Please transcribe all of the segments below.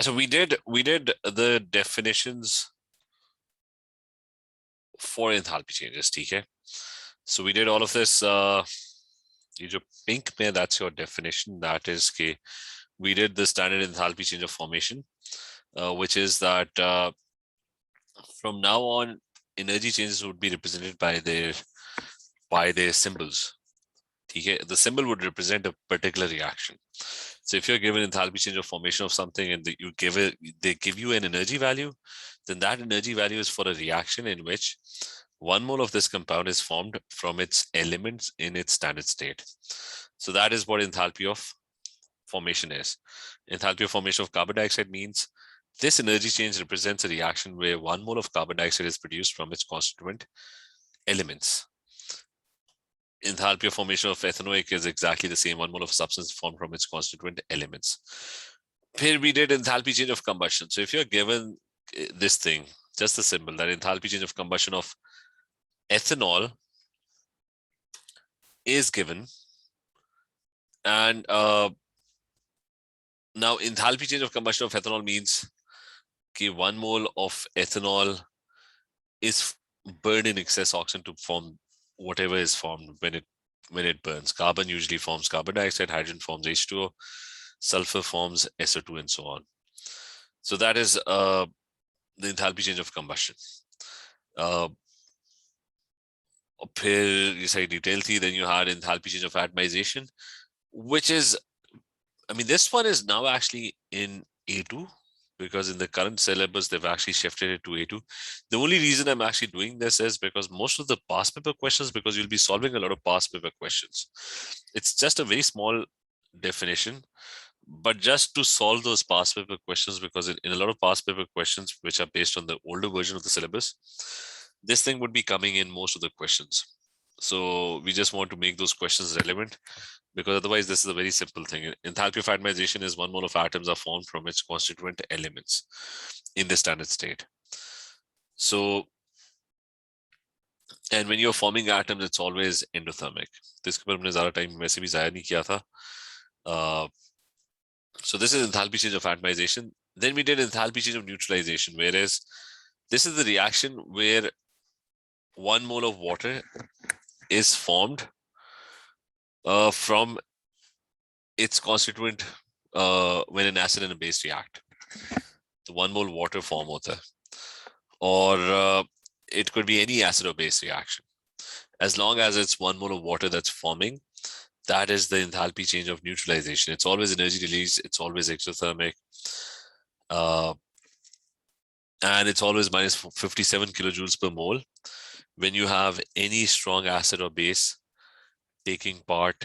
So we did the definitions for enthalpy changes, okay? So we did all of this. ये जो pink में, that's your definition. That is कि we did the standard enthalpy change of formation, which is that from now on, energy changes would be represented by their symbols. Okay? The symbol would represent a particular reaction. So if you're given enthalpy change of formation of something and they give you an energy value, then that energy value is for a reaction in which 1 mole of this compound is formed from its elements in its standard state. So that is what enthalpy of formation is. Enthalpy of formation of carbon dioxide means this energy change represents a reaction where 1 mole of carbon dioxide is produced from its constituent elements. Enthalpy of formation of ethanoic is exactly the same, 1 mole of substance formed from its constituent elements. Here we did enthalpy change of combustion. So if you're given this thing, just the symbol, that enthalpy change of combustion of ethanol is given, and now enthalpy change of combustion of ethanol means that 1 mole of ethanol is burned in excess oxygen to form whatever is formed when it burns. Carbon usually forms carbon dioxide, hydrogen forms H2O, sulfur forms SO2, and so on. So that is the enthalpy change of combustion. फिर ये सारी detail थी. Then you had enthalpy change of atomization, which is, I mean, this one is now actually in A2, because in the current syllabus, they've actually shifted it to A2. The only reason I'm actually doing this is because most of the past paper questions, because you'll be solving a lot of past paper questions. It's just a very small definition, but just to solve those past paper questions, because in a lot of past paper questions, which are based on the older version of the syllabus, this thing would be coming in most of the questions. So we just want to make those questions relevant, because otherwise this is a very simple thing. Enthalpy of atomization is 1 mole of atoms are formed from its constituent elements in the standard state. So, and when you're forming atoms, it's always endothermic. This पर हमने ज़्यादा time वैसे भी ज़ाया नहीं किया था. So this is enthalpy change of atomization. Then we did enthalpy change of neutralization, whereas this is the reaction where 1 mole of water is formed from its constituent when an acid and a base react. The 1 mole water form hota hai. Or it could be any acid or base reaction. As long as it's 1 mole of water that's forming, that is the enthalpy change of neutralization. It's always energy release, it's always exothermic, and it's always minus 57 kilojoules per mole when you have any strong acid or base taking part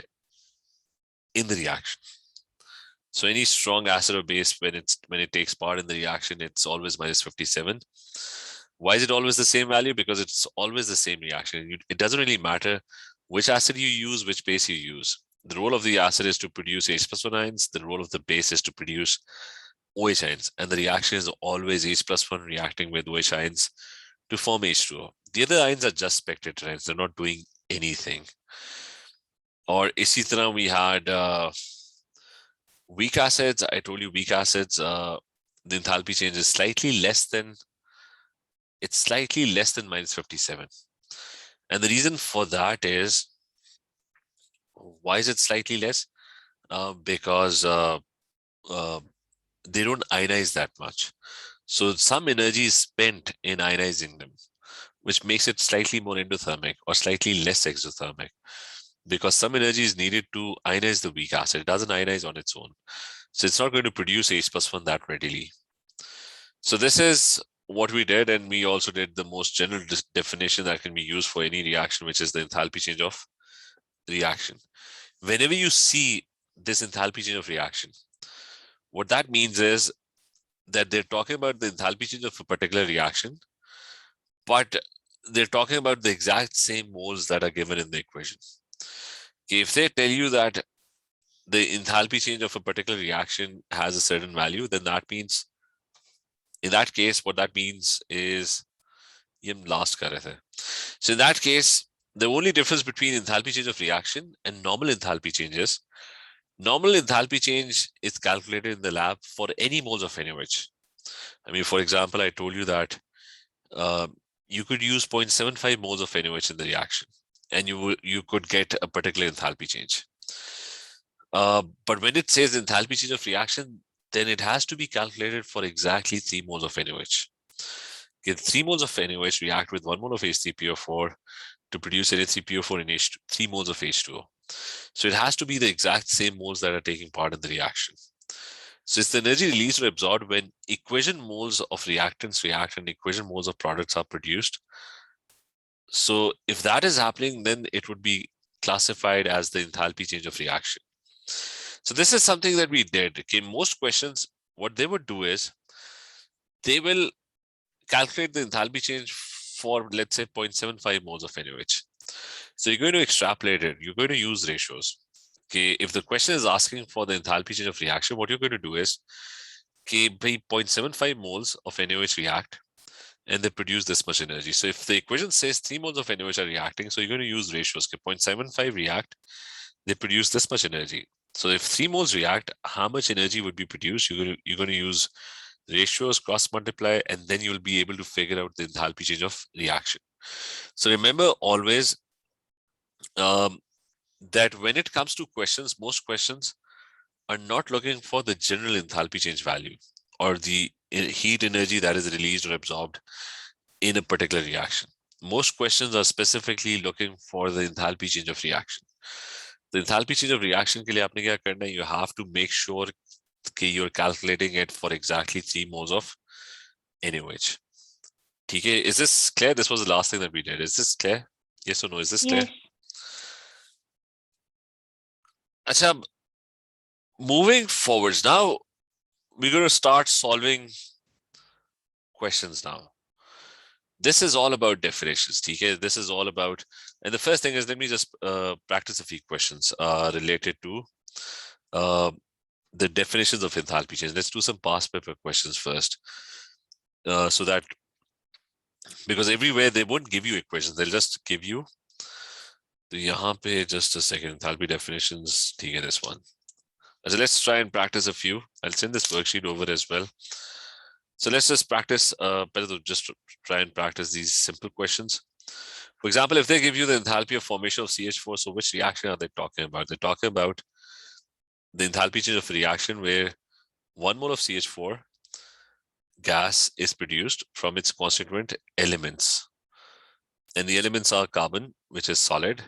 in the reaction. So any strong acid or base, when it takes part in the reaction, it's always minus 57. Why is it always the same value? Because it's always the same reaction. It doesn't really matter which acid you use, which base you use. The role of the acid is to produce H+1 ions. The role of the base is to produce OH ions. And the reaction is always H+1 reacting with OH ions to form H2O. The other ions are just spectator ions. They're not doing anything. Or इसी तरह we had weak acids. I told you weak acids, the enthalpy change is slightly less than minus 57. And the reason for that is, why is it slightly less? Because they don't ionize that much. So some energy is spent in ionizing them, which makes it slightly more endothermic or slightly less exothermic, because some energy is needed to ionize the weak acid. It doesn't ionize on its own. So it's not going to produce H+1 that readily. So this is what we did, and we also did the most general definition that can be used for any reaction, which is the enthalpy change of reaction. Whenever you see this enthalpy change of reaction, what that means is that they're talking about the enthalpy change of a particular reaction, but they're talking about the exact same moles that are given in the equation. If they tell you that the enthalpy change of a particular reaction has a certain value, then that means, in that case, what that means is, so in that case, the only difference between enthalpy change of reaction and normal enthalpy changes, Normal enthalpy change is calculated in the lab for any moles of NaOH. I mean, for example, I told you that you could use 0.75 moles of NaOH in the reaction, and you could get a particular enthalpy change. But when it says enthalpy change of reaction, then it has to be calculated for exactly 3 moles of NaOH. Okay, 3 moles of NaOH react with 1 mole of H3PO4 to produce Na3PO4 in H2, 3 moles of H2O. So it has to be the exact same moles that are taking part in the reaction. So it's the energy released or absorbed when equation moles of reactants react and equation moles of products are produced. So if that is happening, then it would be classified as the enthalpy change of reaction. So this is something that we did. Okay, most questions, what they would do is they will calculate the enthalpy change for, let's say, 0.75 moles of NaOH. So you're going to extrapolate it. You're going to use ratios. Okay, if the question is asking for the enthalpy change of reaction, what you're going to do is, okay, by 0.75 moles of NaOH react, and they produce this much energy. So if the equation says 3 moles of NaOH are reacting, so you're going to use ratios. Okay, 0.75 react, they produce this much energy. So if 3 moles react, how much energy would be produced? You're going to use ratios, cross multiply, and then you'll be able to figure out the enthalpy change of reaction. So remember always that when it comes to questions, most questions are not looking for the general enthalpy change value or the heat energy that is released or absorbed in a particular reaction. Most questions are specifically looking for the enthalpy change of reaction. The enthalpy change of reaction के लिए आपने क्या करना है? You have to make sure that you're calculating it for exactly 3 moles of NaOH. Okay, is this clear? This was the last thing that we did. Is this clear? Yes or no? Is this clear? Achha, moving forwards now, we're going to start solving questions now. This is all about definitions. Okay, this is all about, and the first thing is, let me just practice a few questions related to the definitions of enthalpy change. Let's do some past paper questions first, so that, because everywhere they won't give you equations, they'll just give you just a second, enthalpy definitions. Okay, this one. So let's try and practice a few. I'll send this worksheet over as well. So let's just practice, just try and practice these simple questions. For example, if they give you the enthalpy of formation of CH4, so which reaction are they talking about? They're talking about the enthalpy change of a reaction where 1 mole of CH4 gas is produced from its constituent elements. And the elements are carbon, which is solid,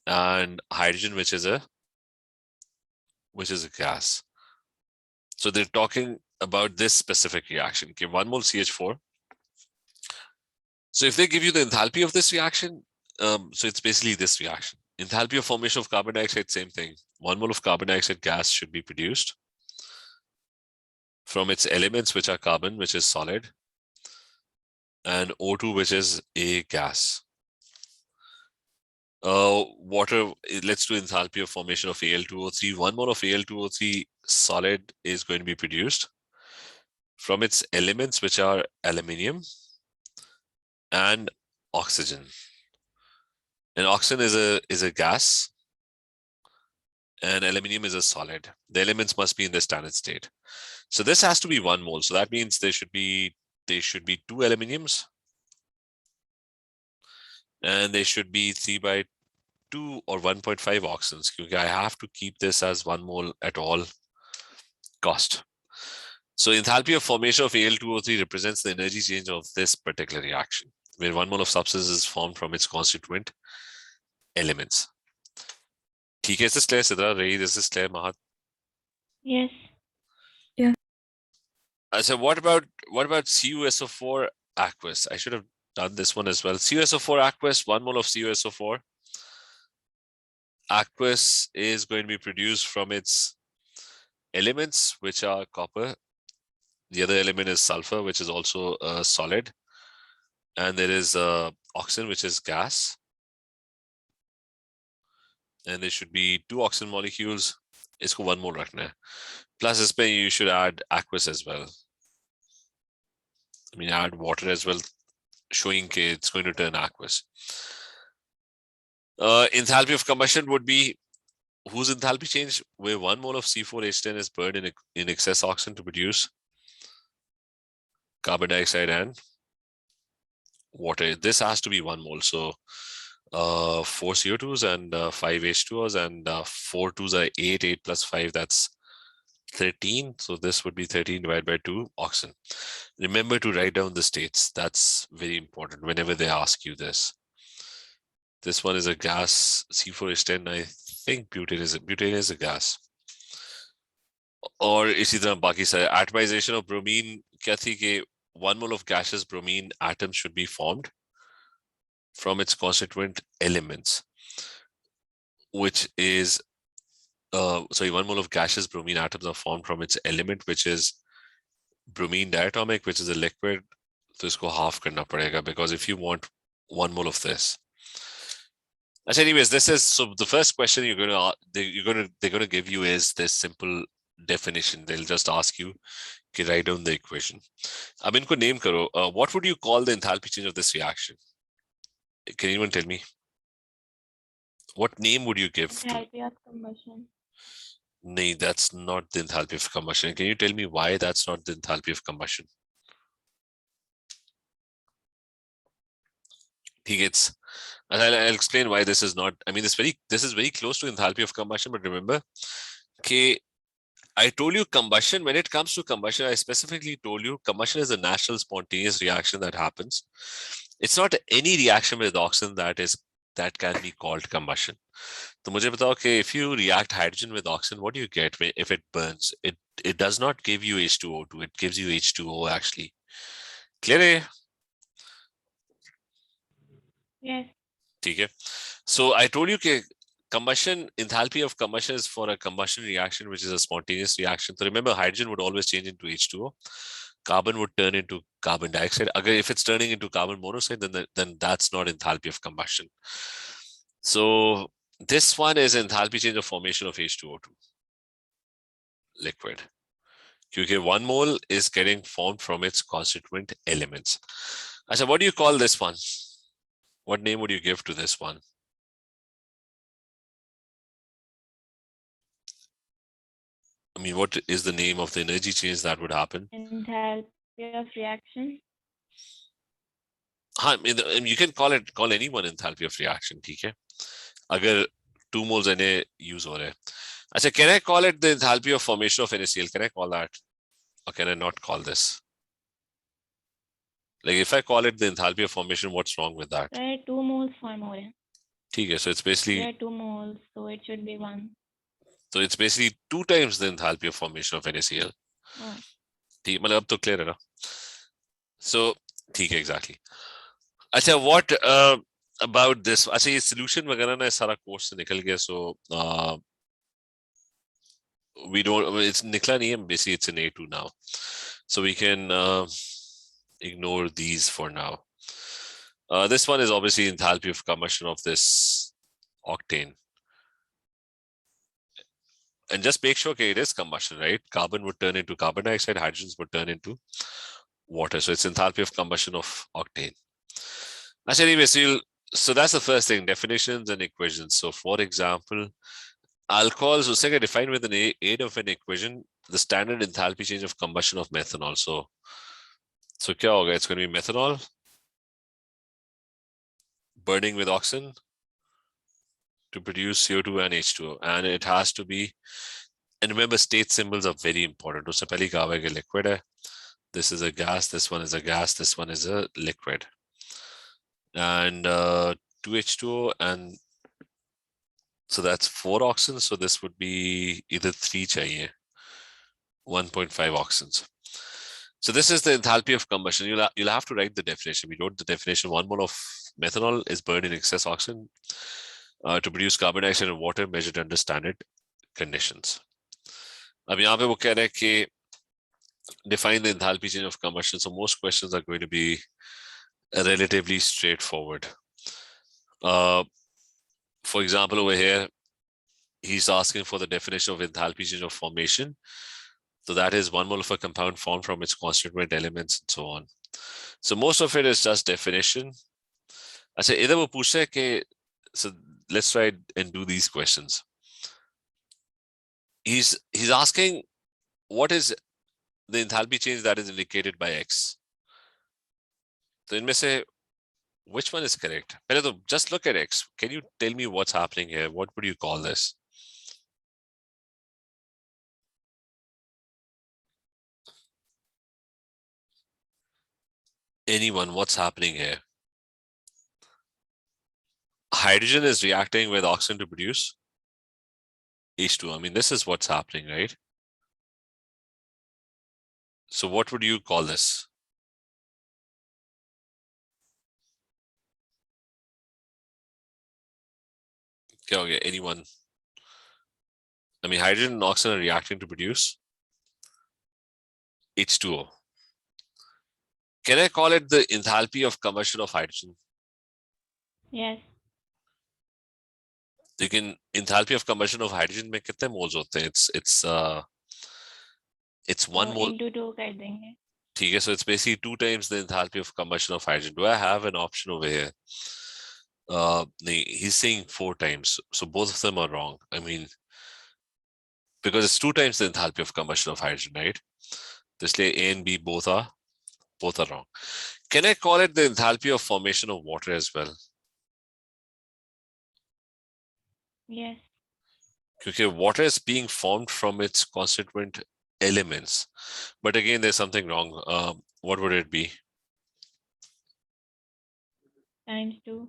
and hydrogen, which is a gas. So they're talking about this specific reaction. Okay, 1 mole CH4. So if they give you the enthalpy of this reaction, so it's basically this reaction. Enthalpy of formation of carbon dioxide, same thing. 1 mole of carbon dioxide gas should be produced from its elements, which are carbon, which is solid, and O2, which is a gas. Water, let's do enthalpy of formation of Al2O3. 1 mole of Al2O3 solid is going to be produced from its elements, which are aluminium and oxygen. And oxygen is a gas, and aluminium is a solid. The elements must be in the standard state. So this has to be 1 mole. So that means there should be 2 aluminiums, and they should be 3/2 or 1.5 oxygens. I have to keep this as 1 mole at all cost. So enthalpy of formation of Al2O3 represents the energy change of this particular reaction, where 1 mole of substance is formed from its constituent elements. ठीक है, is this clear, Sidra? Ray, is this clear, Mahat? Yes. Yeah. So what about CuSO4 aqueous? I should have done this one as well. CuSO4 aqueous, 1 mole of CuSO4 aqueous is going to be produced from its elements, which are copper. The other element is sulfur, which is also a solid. And there is oxygen, which is gas. And there should be 2 oxygen molecules. Isko 1 mole rakhna hai. Plus ispe you should add aqueous as well. I mean, add water as well, showing that it's going to turn aqueous. Enthalpy of combustion would be whose enthalpy change where 1 mole of C4H10 is burned in excess oxygen to produce carbon dioxide and water. This has to be 1 mole. So 4 CO2s and 5 H2Os, and 4 2s are 8. 8 plus 5, that's 13. So this would be 13 divided by 2 oxygen. Remember to write down the states. That's very important whenever they ask you this. This one is a gas, C4H10. I think butane is a gas. और इसी तरह बाकी सारे atomization of bromine क्या थी कि 1 mole of gaseous bromine atom should be formed from its constituent elements, which is 1 mole of gaseous bromine atoms are formed from its element, which is bromine diatomic, which is a liquid. So इसको half करना पड़ेगा, because if you want 1 mole of this. As anyways, this is, so the first question they're gonna give you is this simple definition. They'll just ask you to write down the equation. अब इनको name करो. What would you call the enthalpy change of this reaction? Can anyone tell me? What name would you give? Enthalpy of combustion. No, that's not the enthalpy of combustion. Can you tell me why that's not the enthalpy of combustion? I'll explain why this is not. I mean, this is very close to enthalpy of combustion, but remember, okay, I told you combustion. When it comes to combustion, I specifically told you combustion is a natural spontaneous reaction that happens. It's not any reaction with oxygen that can be called combustion. So मुझे बताओ कि if you react hydrogen with oxygen, what do you get if it burns? It does not give you H2O2. It gives you H2O actually. Clear? Yes. Okay. So I told you that combustion, enthalpy of combustion is for a combustion reaction, which is a spontaneous reaction. So remember, hydrogen would always change into H2O. Carbon would turn into carbon dioxide. If it's turning into carbon monoxide, then that's not enthalpy of combustion. So this one is enthalpy change of formation of H2O2 liquid. Because 1 mole is getting formed from its constituent elements. Achha, what do you call this one? What name would you give to this one? I mean, what is the name of the energy change that would happen? Enthalpy of reaction. You can call anyone enthalpy of reaction, okay? Agar 2 moles Na use ho rahe. Achha, can I call it the enthalpy of formation of NaCl? Can I call that? Or can I not call this? Like if I call it the enthalpy of formation, what's wrong with that? There are 2 moles form हो रहे हैं. Okay, so it's basically. There are 2 moles, so it should be 1. So it's basically 2 times the enthalpy of formation of NaCl. Oh. ठीक, मतलब अब तो clear है ना? So ठीक है, exactly. अच्छा, what about this? अच्छा, ये solution वगैरह ना सारा course से निकल गया, so we don't. It's निकला नहीं है. Basically, it's an A2 now, so we can ignore these for now. This one is obviously enthalpy of combustion of this octane. And just make sure it is combustion, right? Carbon would turn into carbon dioxide, hydrogens would turn into water. So it's enthalpy of combustion of octane. Anyway, so that's the first thing, definitions and equations. So for example, alcohols will get defined with an aid of an equation, the standard enthalpy change of combustion of methanol. So kya hoga? It's going to be methanol burning with oxygen to produce CO2 and H2O, and it has to be, and remember, state symbols are very important. So pehli kaha hai ki liquid hai. This is a gas, this one is a gas, this one is a liquid. And 2H2O, and so that's 4 oxygens. So this would be either 3 chahiye, 1.5 oxygens. So this is the enthalpy of combustion. You'll have to write the definition. We wrote the definition. 1 mole of methanol is burned in excess oxygen to produce carbon dioxide and water measured under standard conditions. अब यहाँ पे वो कह रहे हैं कि define the enthalpy change of combustion. So most questions are going to be relatively straightforward. For example, over here, he's asking for the definition of enthalpy change of formation. So that is 1 mole of a compound formed from its constituent elements and so on. So most of it is just definition. अच्छा, इधर वो पूछ रहे हैं कि, so let's try and do these questions. he's asking what is the enthalpy change that is indicated by X. So इनमें से which one is correct? पहले तो just look at X. Can you tell me what's happening here? What would you call this? Anyone, what's happening here? Hydrogen is reacting with oxygen to produce H2. I mean, this is what's happening, right? So what would you call this? Okay, anyone? I mean, hydrogen and oxygen are reacting to produce H2O. Can I call it the enthalpy of combustion of hydrogen? Yes. लेकिन enthalpy of combustion of hydrogen में कितने moles होते हैं? It's one mole. Into 2 कर देंगे. ठीक है, so it's basically 2 times the enthalpy of combustion of hydrogen. Do I have an option over here? He's saying 4 times, so both of them are wrong. I mean, because it's 2 times the enthalpy of combustion of hydrogen, right? This way A and B both are wrong. Can I call it the enthalpy of formation of water as well? Yes. Because water is being formed from its constituent elements. But again, there's something wrong. What would it be? Times 2.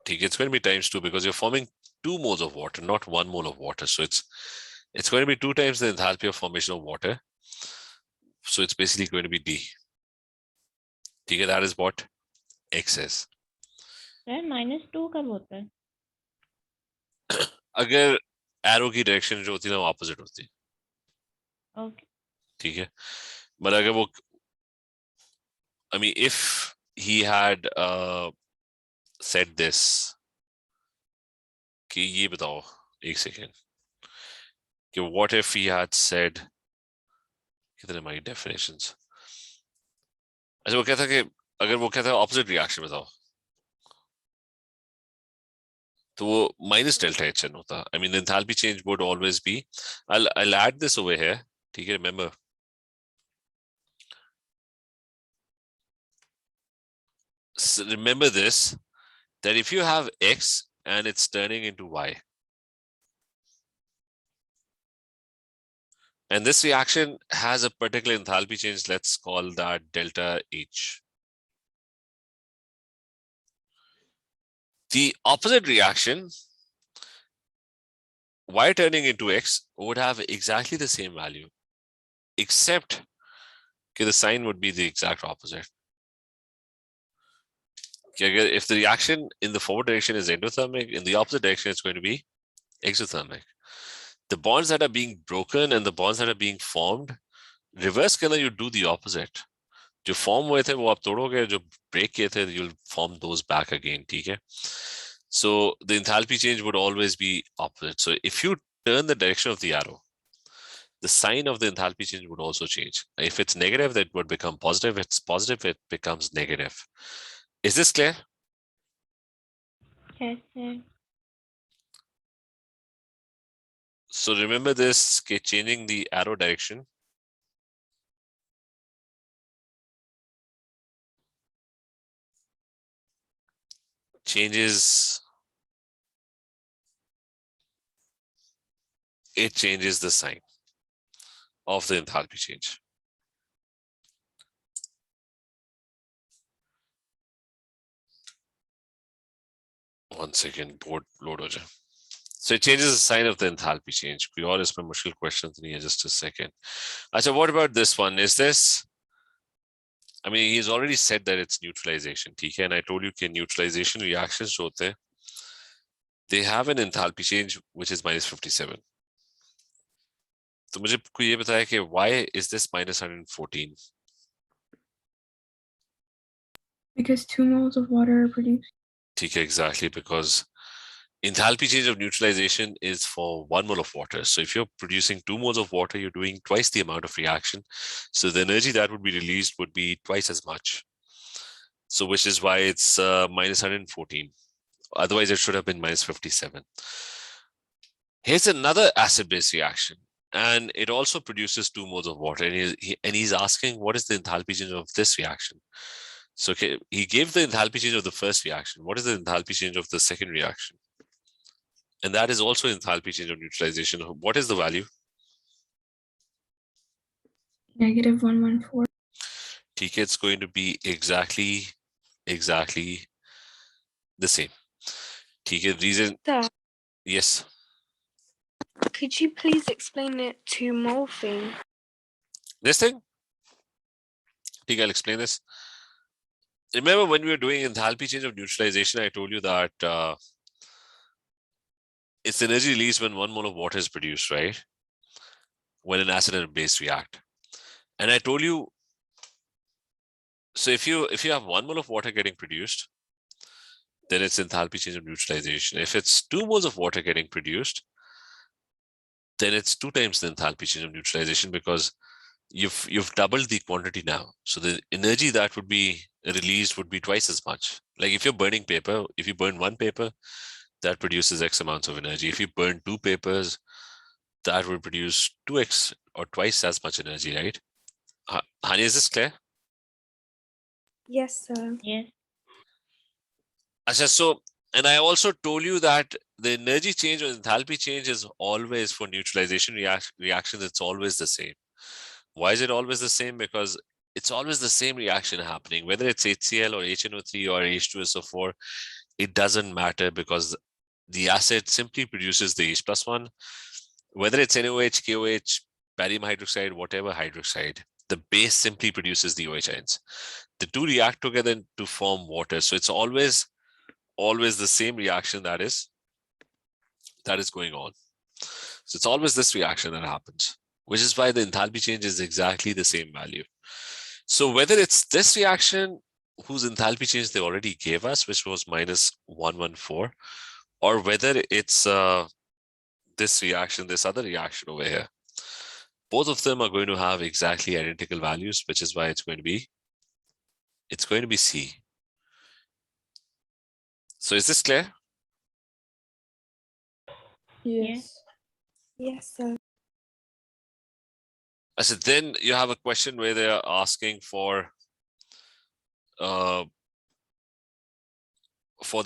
It's going to be times 2 because you're forming 2 moles of water, not 1 mole of water. So it's going to be 2 times the enthalpy of formation of water. So it's basically going to be D. That is what X is. Sir, -2 कब होता है? अगर arrow की direction जो होती है ना वो opposite होती है. Okay. ठीक है. But अगर वो, I mean, if he had said this, कि ये बताओ एक second, कि what if he had said, कितने हमारी definitions? अच्छा वो कहता कि अगर वो कहता है opposite reaction बताओ, तो वो minus delta HN होता. I mean, the enthalpy change would always be. I'll add this over here. ठीक है, remember. So remember this, that if you have X and it's turning into Y, and this reaction has a particular enthalpy change, let's call that delta H. The opposite reaction, Y turning into X, would have exactly the same value, except the sign would be the exact opposite. If the reaction in the forward direction is endothermic, in the opposite direction, it's going to be exothermic. The bonds that are being broken and the bonds that are being formed, reverse करना, you do the opposite. जो form हुए थे वो आप तोड़ोगे, जो break किए थे, you'll form those back again. ठीक है? So the enthalpy change would always be opposite. So if you turn the direction of the arrow, the sign of the enthalpy change would also change. If it's negative, that would become positive. If it's positive, it becomes negative. Is this clear? Yes, sir. So remember this, changing the arrow direction changes the sign of the enthalpy change. One second, board load ho jaye. So it changes the sign of the enthalpy change. कोई और इसमें मुश्किल questions नहीं है, just a second. अच्छा, what about this one? Is this, I mean, he's already said that it's neutralization, ठीक है? And I told you कि neutralization reactions जो होते हैं, they have an enthalpy change which is -57. तो मुझे कोई ये बताया कि why is this -114? Because 2 moles of water are produced. ठीक है, exactly, because enthalpy change of neutralization is for 1 mole of water. So if you're producing 2 moles of water, you're doing twice the amount of reaction. So the energy that would be released would be twice as much. So which is why it's -114. Otherwise, it should have been -57. Here's another acid-base reaction, and it also produces 2 moles of water. And he's asking, what is the enthalpy change of this reaction? So okay, he gave the enthalpy change of the first reaction. What is the enthalpy change of the second reaction? And that is also enthalpy change of neutralization. What is the value? Negative 114. TK, it's going to be exactly the same. TK, reason. Sir, Yes. could you please explain it to mole thing? This thing? TK, I'll explain this. Remember when we were doing enthalpy change of neutralization, I told you that it's energy released when 1 mole of water is produced, right? When an acid and a base react. And I told you, so if you have 1 mole of water getting produced, then it's enthalpy change of neutralization. If it's 2 moles of water getting produced, then it's 2 times the enthalpy change of neutralization, because you've doubled the quantity now. So the energy that would be released would be twice as much. Like if you're burning paper, if you burn 1 paper, that produces X amounts of energy. If you burn 2 papers, that would produce 2x or twice as much energy, right? Hani, is this clear? Yes, sir. Yes. Asha, so, and I also told you that the energy change or enthalpy change is always for neutralization reactions, it's always the same. Why is it always the same? Because it's always the same reaction happening, whether it's HCl or HNO3 or H2SO4, it doesn't matter, because the acid simply produces the H plus 1, whether it's NOH, KOH, barium hydroxide, whatever hydroxide, the base simply produces the OH ions. The 2 react together to form water. So it's always the same reaction that is going on. So it's always this reaction that happens, which is why the enthalpy change is exactly the same value. So whether it's this reaction whose enthalpy change they already gave us, which was minus 114, or whether it's this reaction, this other reaction over here, both of them are going to have exactly identical values, which is why it's going to be C. So is this clear? Yes. Yes, sir. I said, then you have a question where they are asking for the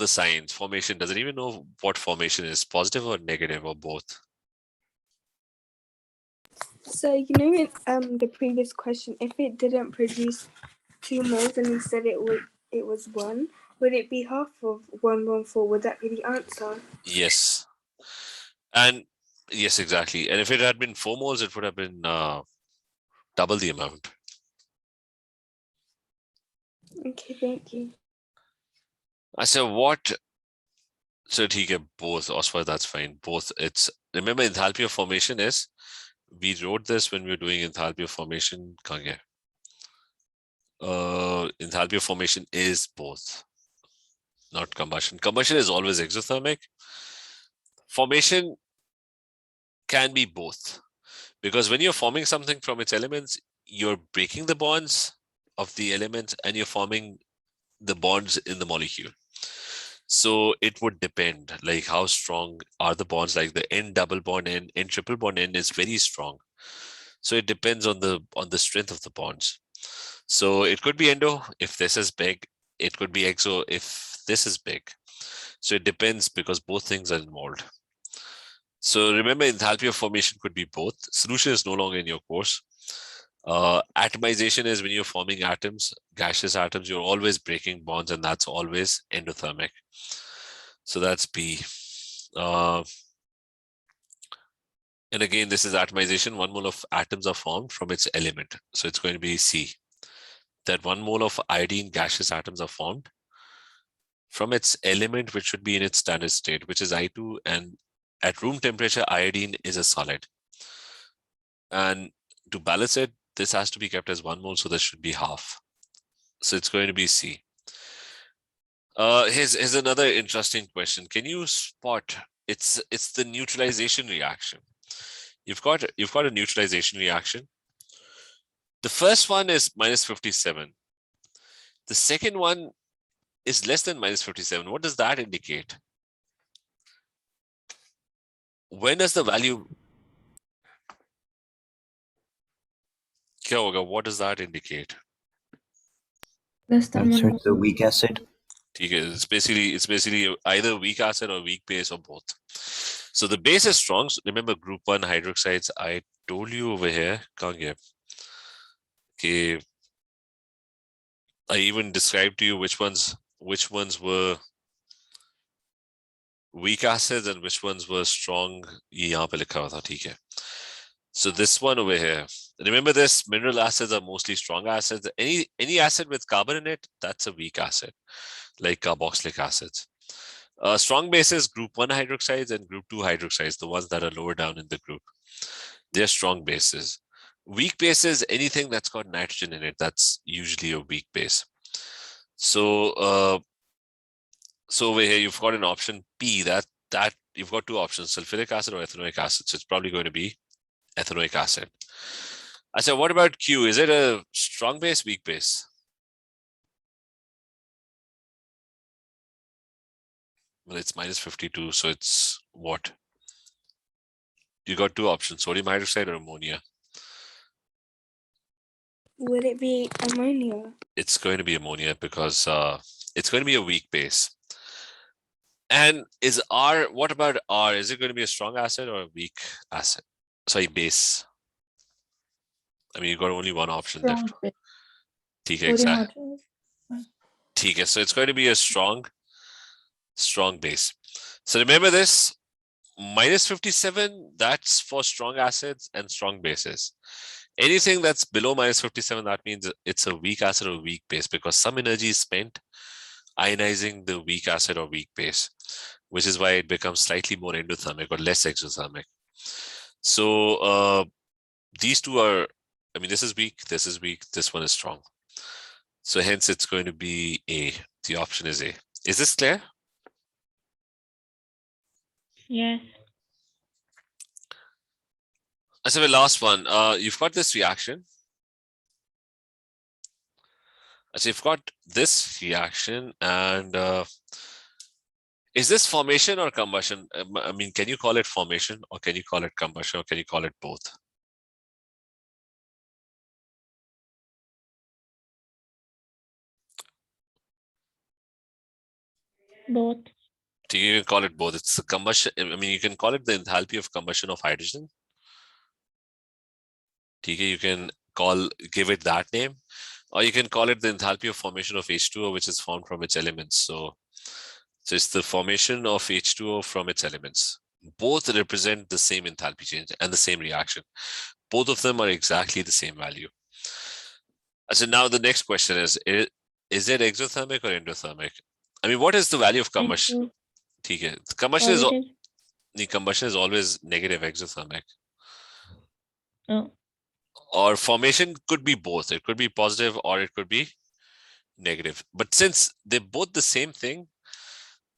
signs, formation. Does it even know what formation is, positive or negative or both? So you know in the previous question, if it didn't produce 2 moles and instead it was 1, would it be half of 114? Would that be the answer? Yes. And yes, exactly. And if it had been 4 moles, it would have been double the amount. Okay, thank you. I said, what? So TK, both, Oscar, that's fine. Both. It's, remember, enthalpy of formation is, we wrote this when we were doing enthalpy of formation. Enthalpy of formation is both, not combustion. Combustion is always exothermic. Formation can be both, because when you're forming something from its elements, you're breaking the bonds of the elements and you're forming the bonds in the molecule. So it would depend, like how strong are the bonds, like the N double bond N, N triple bond N is very strong. So it depends on the strength of the bonds. So it could be endo if this is big, it could be exo if this is big. So it depends, because both things are involved. So remember, enthalpy of formation could be both. Solution is no longer in your course. Atomization is when you're forming atoms, gaseous atoms, you're always breaking bonds, and that's always endothermic. So that's B. And again, this is atomization. 1 mole of atoms are formed from its element. So it's going to be C. That 1 mole of iodine gaseous atoms are formed from its element, which should be in its standard state, which is I2. And at room temperature, iodine is a solid. And to balance it, this has to be kept as 1 mole. So this should be half. So it's going to be C. Here's another interesting question. Can you spot, it's the neutralization reaction. You've got a neutralization reaction. The first one is minus 57. The second one is less than minus 57. What does that indicate? when does the value क्या होगा? What does that indicate? Less than That's 1 right, the mole. weak acid. ठीक है, it's basically either weak acid or weak base or both. So the base is strong. So remember group 1 hydroxides. I told you over here. कहाँ गया? Okay. I even described to you which ones were weak acids and which ones were strong. ये यहाँ पे लिखा हुआ था, ठीक है. So this one over here, remember this, mineral acids are mostly strong acids. Any acid with carbon in it, that's a weak acid, like carboxylic acids. Strong bases, group 1 hydroxides and group 2 hydroxides, the ones that are lower down in the group. They're strong bases. Weak bases, anything that's got nitrogen in it, that's usually a weak base. So so over here, you've got an option P, that you've got two options, sulfuric acid or ethanoic acid. So it's probably going to be ethanoic acid. I said, what about Q? Is it a strong base, weak base? Well, it's minus 52, so it's what? You got two options, sodium hydroxide or ammonia. Would it be ammonia? It's going to be ammonia because it's going to be a weak base. And is R, what about R? Is it going to be a strong acid or a weak acid? Sorry, base. I mean, you got only one option Strong left. base. ठीक है, Sodium exact. hydroxide. ठीक है, so it's going to be a strong base. So remember this, minus 57, that's for strong acids and strong bases. Anything that's below minus 57, that means it's a weak acid or weak base because some energy is spent ionizing the weak acid or weak base, which is why it becomes slightly more endothermic or less exothermic. So these two are, I mean, this is weak, this one is strong. So hence it's going to be A. The option is A. Is this clear? Yes. So the last one, you've got this reaction. So you've got this reaction and is this formation or combustion? I mean, can you call it formation or can you call it combustion or can you call it both? Both. You can call it both. It's the combustion. I mean, you can call it the enthalpy of combustion of hydrogen. You can give it that name, or you can call it the enthalpy of formation of H2O, which is formed from its elements. So it's the formation of H2O from its elements. Both represent the same enthalpy change and the same reaction. Both of them are exactly the same value. So now the next question is it exothermic or endothermic? I mean, what is the value of combustion? Combustion is always negative exothermic. Oh. Or formation could be both. It could be positive or it could be negative. But since they're both the same thing,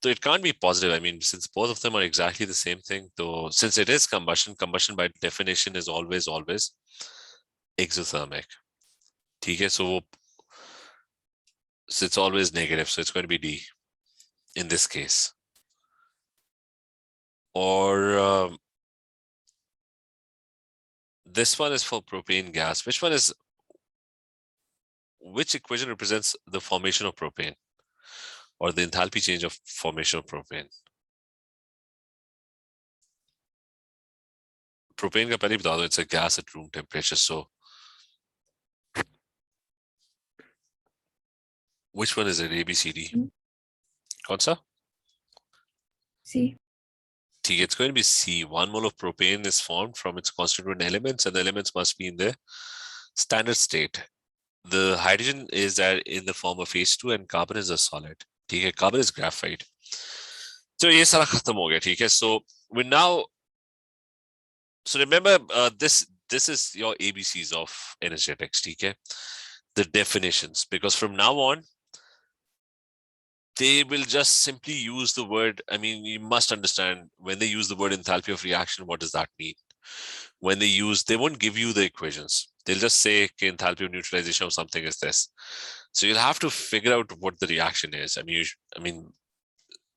so it can't be positive. I mean, since both of them are exactly the same thing, so since it is combustion by definition is always exothermic. Okay, so it's always negative, so it's going to be D in this case. Or this one is for propane gas. Which equation represents the formation of propane or the enthalpy change of formation of propane? Propane ka pehle bata do, it's a gas at room temperature. So which one is it? A, B, C, D? Kaun sa? C. It's going to be C. 1 mole of propane is formed from its constituent elements, and the elements must be in their standard state. The hydrogen is in the form of H2 and carbon is a solid. Carbon is graphite. So ye sara khatam ho gaya, so we now, so remember this is your ABCs of energetics, the definitions, because from now on they will just simply use the word. I mean, you must understand when they use the word enthalpy of reaction, what does that mean? When they won't give you the equations. They'll just say okay, enthalpy of neutralization of something is this. So you'll have to figure out what the reaction is. I mean,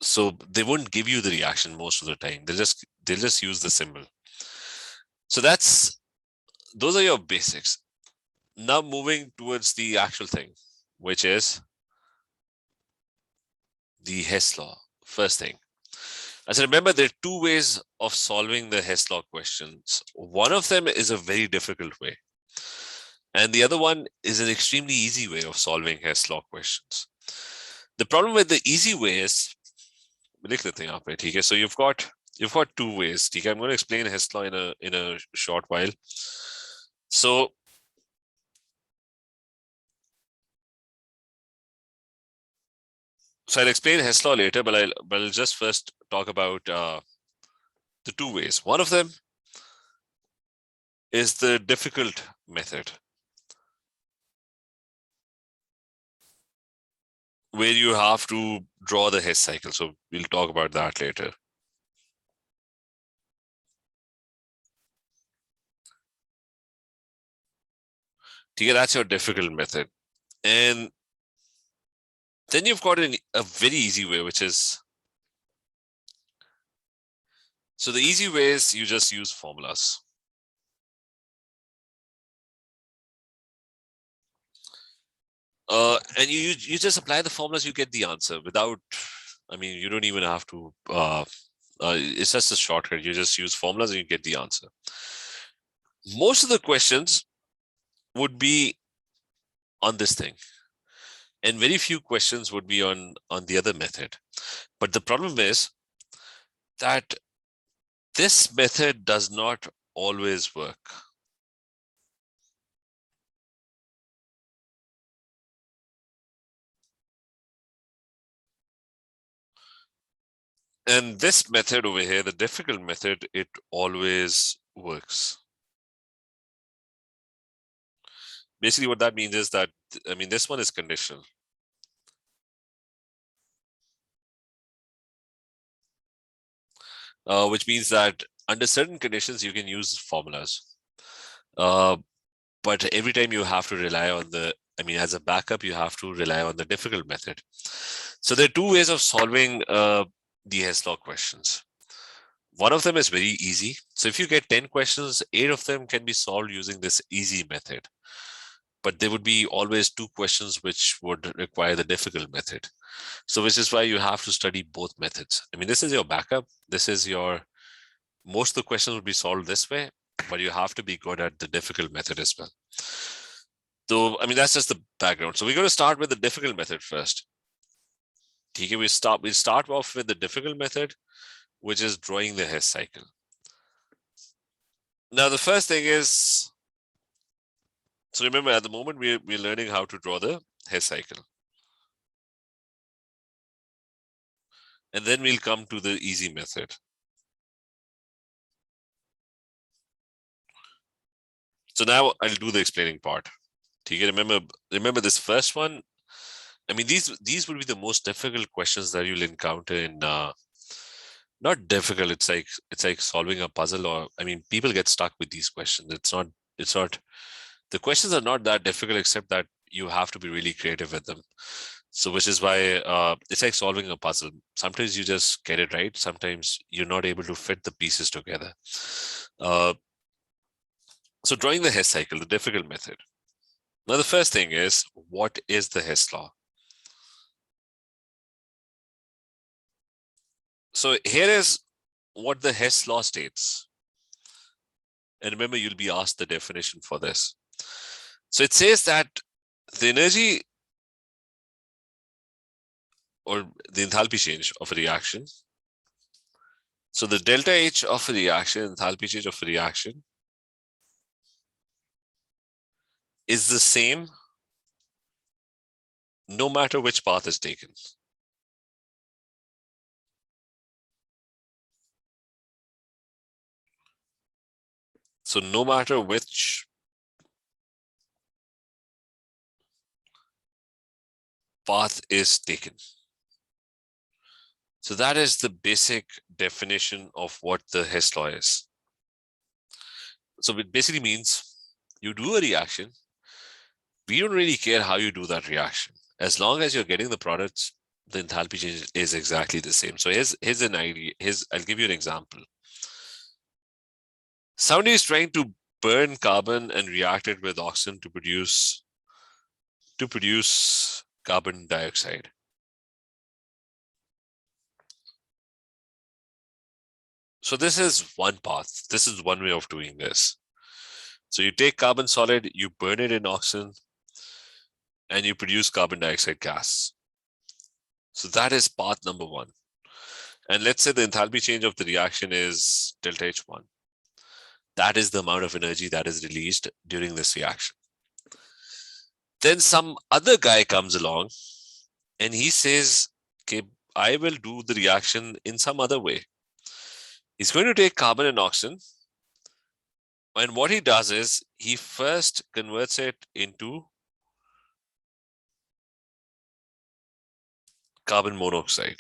So they won't give you the reaction most of the time. They'll just use the symbol. So those are your basics. Now moving towards the actual thing, which is the Hess law. First thing. As I remember, there are two ways of solving the Hess law questions. One of them is a very difficult way, and the other one is an extremely easy way of solving Hess law questions. The problem with the easy way is, so you've got two ways. I'm going to explain Hess law in a short while. So I'll explain Hess law later, but I'll just first talk about the two ways. One of them is the difficult method, where you have to draw the Hess cycle. So we'll talk about that later. That's your difficult method. And then you've got a very easy way, which is, so the easy way is you just use formulas. And you just apply the formulas, you get the answer without, you don't even have to, it's just a shortcut. You just use formulas and you get the answer. Most of the questions would be on this thing, and very few questions would be on the other method. But the problem is that this method does not always work. And this method over here, the difficult method, it always works. Basically, what that means is that, this one is conditional. Which means that under certain conditions, you can use formulas. But every time you have to rely on as a backup, you have to rely on the difficult method. So there are two ways of solving the Hess law questions. One of them is very easy. So if you get 10 questions, 8 of them can be solved using this easy method. But there would be always 2 questions which would require the difficult method. So which is why you have to study both methods. This is your backup. This is most of the questions would be solved this way, but you have to be good at the difficult method as well. So, that's just the background. So we're going to start with the difficult method first. Okay, we start off with the difficult method, which is drawing the Hess cycle. Now, the first thing is, so remember, at the moment, we're learning how to draw the Hess cycle. And then we'll come to the easy method. So now I'll do the explaining part. Okay, remember this first one. These would be the most difficult questions that you'll encounter in not difficult. It's like solving a puzzle, or people get stuck with these questions. It's not. The questions are not that difficult, except that you have to be really creative with them. So which is why it's like solving a puzzle. Sometimes you just get it right. Sometimes you're not able to fit the pieces together. So drawing the Hess cycle, the difficult method. Now, the first thing is, what is the Hess law? So here is what the Hess law states. And remember, you'll be asked the definition for this. So it says that the energy or the enthalpy change of a reaction. So the delta H of a reaction, enthalpy change of a reaction, is the same no matter which path is taken. So no matter which path is taken. So that is the basic definition of what the Hess law is. So it basically means you do a reaction. We don't really care how you do that reaction. As long as you're getting the products, the enthalpy change is exactly the same. So here's an idea. I'll give you an example. Somebody is trying to burn carbon and react it with oxygen to produce carbon dioxide. So this is one path. This is one way of doing this. So you take carbon solid, you burn it in oxygen, and you produce carbon dioxide gas. So that is path number one. And let's say the enthalpy change of the reaction is delta H1. That is the amount of energy that is released during this reaction. Then some other guy comes along and he says, okay, I will do the reaction in some other way. He's going to take carbon and oxygen. And what he does is he first converts it into carbon monoxide.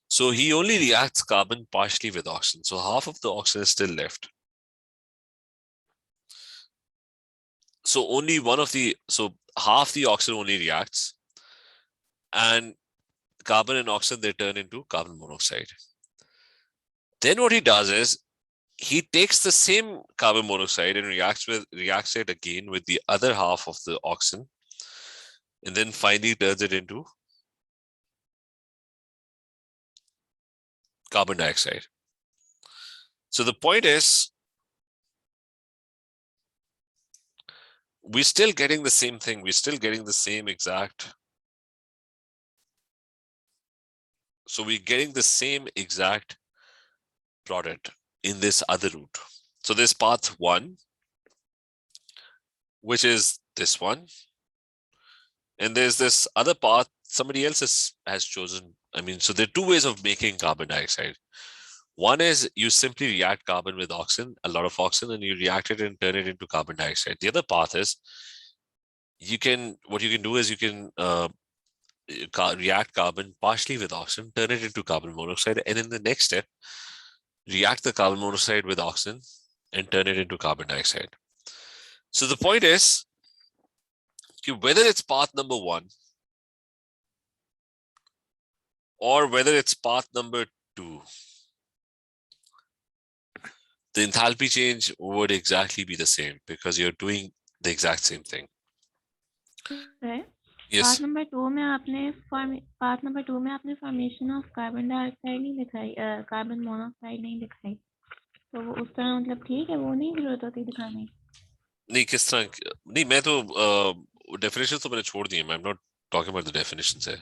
So he only reacts carbon partially with oxygen. So half of the oxygen is still left. So only half the oxygen only reacts, and carbon and oxygen, they turn into carbon monoxide. Then what he does is he takes the same carbon monoxide and reacts it again with the other half of the oxygen, and then finally turns it into carbon dioxide. So the point is, we're still getting the same thing. We're still getting the same exact. So we're getting the same exact product in this other route. So there's path one, which is this one. And there's this other path somebody else has chosen. I mean, so there are two ways of making carbon dioxide. One is you simply react carbon with oxygen, a lot of oxygen, and you react it and turn it into carbon dioxide. The other path is what you can do is you can react carbon partially with oxygen, turn it into carbon monoxide, and in the next step, react the carbon monoxide with oxygen and turn it into carbon dioxide. So the point is, whether it's path number one or whether it's path number two, the enthalpy change would exactly be the same because you're doing the exact same thing. Right. Yes. Part number 2 में आपने formation of carbon dioxide नहीं दिखाई, carbon monoxide नहीं दिखाई, तो वो उस तरह मतलब ठीक है, वो नहीं जरूरत होती दिखाने। नहीं, किस तरह नहीं, मैं तो डेफिनेशन तो मैंने छोड़ दी है। I am not talking about the definitions है।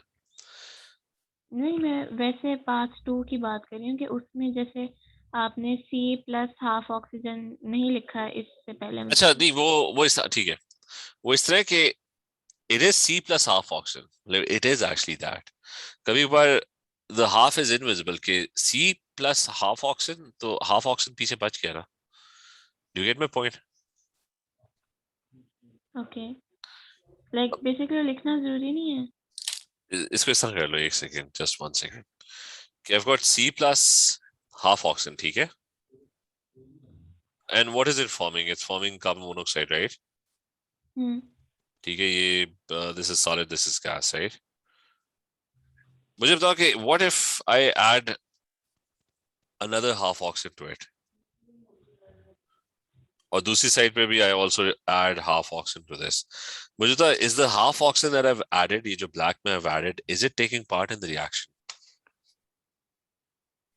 नहीं, मैं वैसे पार्ट 2 की बात कर रही हूँ कि उसमें जैसे आपने C प्लस हाफ ऑक्सीजन नहीं लिखा इससे पहले। अच्छा, नहीं, वो ठीक है, वो इस तरह के it is C plus half oxygen. It is actually that. कभी बार the half is invisible के C plus half oxygen, तो half oxygen पीछे बच गया ना। Do you get my point? Okay. Like basically लिखना जरूरी नहीं है। इसको इस तरह कर लो, एक second, just 1 second. Okay, I've got C plus half oxygen, ठीक है? And what is it forming? It's forming carbon monoxide, right? ठीक है, ये this is solid, this is gas, right? मुझे बताओ कि what if I add another half oxygen to it? और दूसरी साइड पे भी I also add half oxygen to this. मुझे तो is the half oxygen that I've added, ये जो black में I've added, is it taking part in the reaction?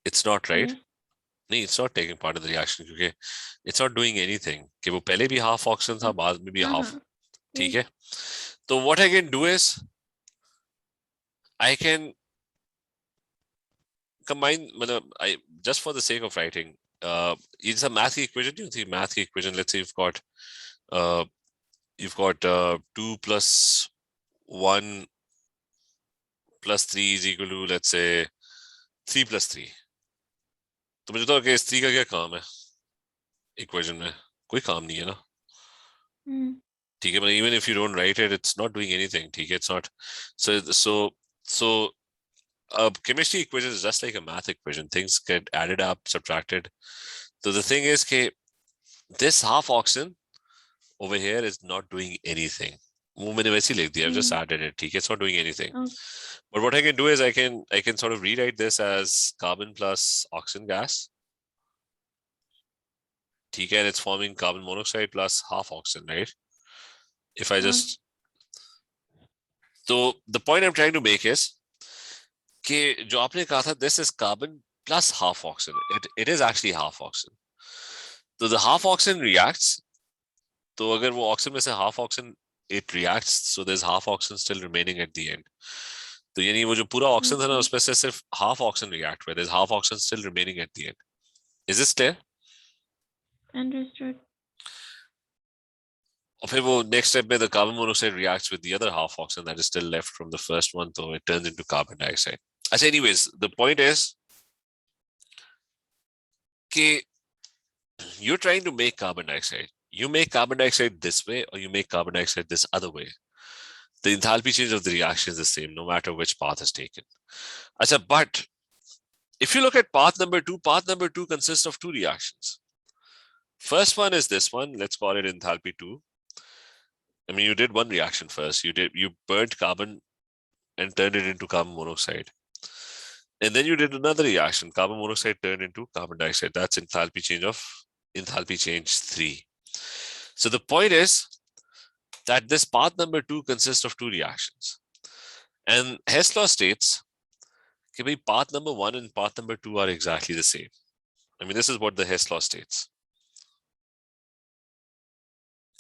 It's not, right? नहीं, it's not taking part in the reaction क्योंकि it's not doing anything. कि वो पहले भी half oxygen था, बाद में भी half, ठीक है? तो what I can do is I can combine, just for the sake of writing, it's a math equation. You think math equation, let's say you've got 2 plus 1 plus 3 is equal to, let's say, 3 plus 3. तो मुझे तो इस 3 का क्या काम है equation में? कोई काम नहीं है ना, ठीक है? Even if you don't write it, it's not doing anything, ठीक है? It's not. So a chemistry equation is just like a math equation. Things get added up, subtracted. So the thing is that this half oxygen over here is not doing anything. वो मैंने वैसे ही लिख दिया, I've just added it. ठीक है, it's not doing anything. Oh. But what I can do is I can sort of rewrite this as carbon plus oxygen gas. ठीक है, and it's forming carbon monoxide plus half oxygen, right? If I just so the point I'm trying to make is कि जो आपने कहा था this is carbon plus half oxygen. It is actually half oxygen. So the half oxygen reacts. तो अगर वो oxygen में से half oxygen it reacts, so there's half oxygen still remaining at the end. तो यानी वो जो पूरा oxygen था ना उसमें से सिर्फ half oxygen react where there's half oxygen still remaining at the end. Is this clear? Understood. और फिर वो next step में the carbon monoxide reacts with the other half oxygen that is still left from the first one, so it turns into carbon dioxide. अच्छा, anyways, the point is कि you're trying to make carbon dioxide. You make carbon dioxide this way or you make carbon dioxide this other way. The enthalpy change of the reaction is the same no matter which path is taken. Achha, but if you look at path number two consists of two reactions. First one is this one. Let's call it enthalpy 2. I mean, you did one reaction first. You burnt carbon and turned it into carbon monoxide. And then you did another reaction. Carbon monoxide turned into carbon dioxide. That's enthalpy change 3. So the point is that this path number 2 consists of two reactions. And Hess Law states that path number 1 and path number 2 are exactly the same. I mean, this is what the Hess Law states.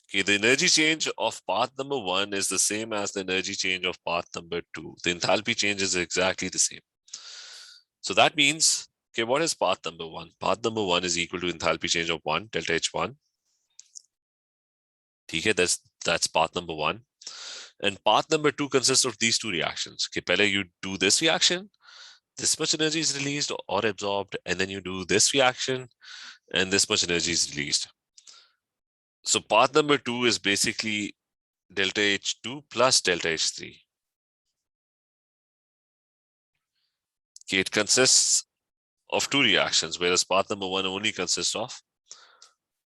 Okay, the energy change of path number 1 is the same as the energy change of path number 2. The enthalpy change is exactly the same. So that means, okay, what is path number 1? Path number 1 is equal to enthalpy change of 1, delta H1. Okay, that's path number 1. And path number 2 consists of these two reactions. Okay, pehle you do this reaction, this much energy is released or absorbed, and then you do this reaction, and this much energy is released. So path number 2 is basically delta H2 plus delta H3. Okay, it consists of two reactions, whereas path number 1 only consists of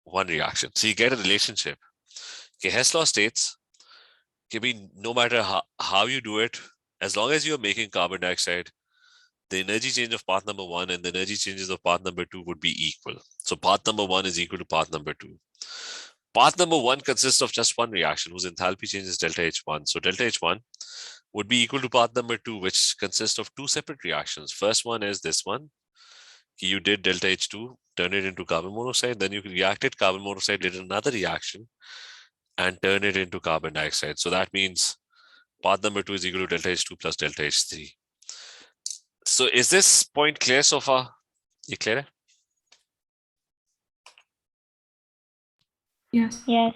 one reaction. So you get a relationship. Okay, Hess Law states, okay, no matter how you do it, as long as you're making carbon dioxide, the energy change of path number 1 and the energy changes of path number 2 would be equal. So path number 1 is equal to path number 2. Path number 1 consists of just one reaction whose enthalpy change is delta H1. So delta H1 would be equal to path number 2, which consists of two separate reactions. First one is this one. You did delta H2, turn it into carbon monoxide, then you reacted carbon monoxide, did another reaction and turn it into carbon dioxide. So that means path number 2 is equal to delta H2 plus delta H3. So is this point clear so far? You clear? Yes. Yes.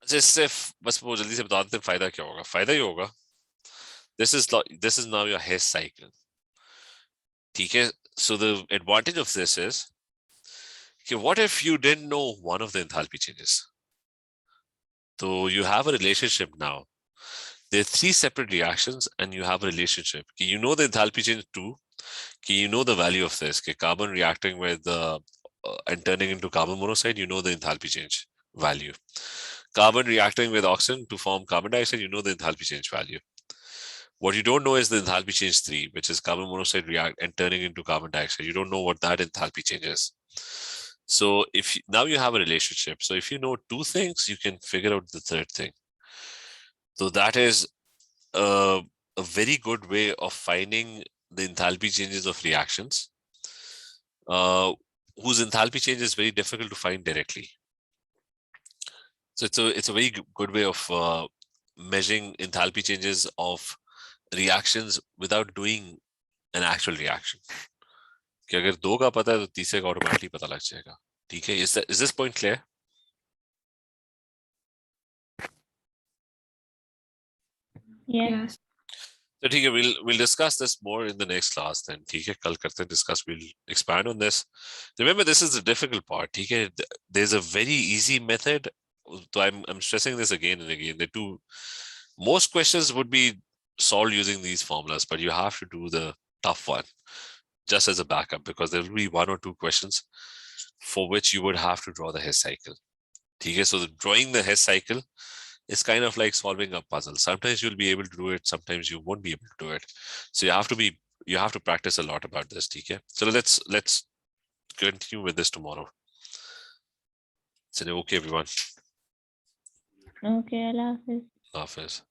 सिर्फ बस वो जल्दी से बता देते हैं फायदा क्या होगा. फायदा ये होगा, this is now your Hess cycle. ठीक है? So the advantage of this is, okay, what if you didn't know one of the enthalpy changes? So you have a relationship now. There are three separate reactions and you have a relationship. Okay, you know the enthalpy change 2. Okay, you know the value of this. Okay, carbon reacting with and turning into carbon monoxide, you know the enthalpy change value. Carbon reacting with oxygen to form carbon dioxide, you know the enthalpy change value. What you don't know is the enthalpy change 3, which is carbon monoxide react and turning into carbon dioxide. You don't know what that enthalpy change is. So now you have a relationship. So if you know two things, you can figure out the third thing. So that is a very good way of finding the enthalpy changes of reactions, whose enthalpy change is very difficult to find directly. So it's a very good way of measuring enthalpy changes of reactions without doing an actual reaction. कि अगर दो का पता है तो तीसरे का automatically पता लग जाएगा. ठीक है? Is this point clear? Yes. So ठीक है, we'll discuss this more in the next class then. ठीक है, कल करते हैं discuss. We'll expand on this. Remember, this is the difficult part. ठीक है, there's a very easy method. So I'm stressing this again and again. Most questions would be solved using these formulas, but you have to do the tough one just as a backup, because there will be one or two questions for which you would have to draw the Hess cycle. Okay, so drawing the Hess cycle is kind of like solving a puzzle. Sometimes you'll be able to do it, sometimes you won't be able to do it. So you have to practice a lot about this. Okay, so let's continue with this tomorrow. So okay, everyone. Okay, Allah Hafiz. Allah Hafiz.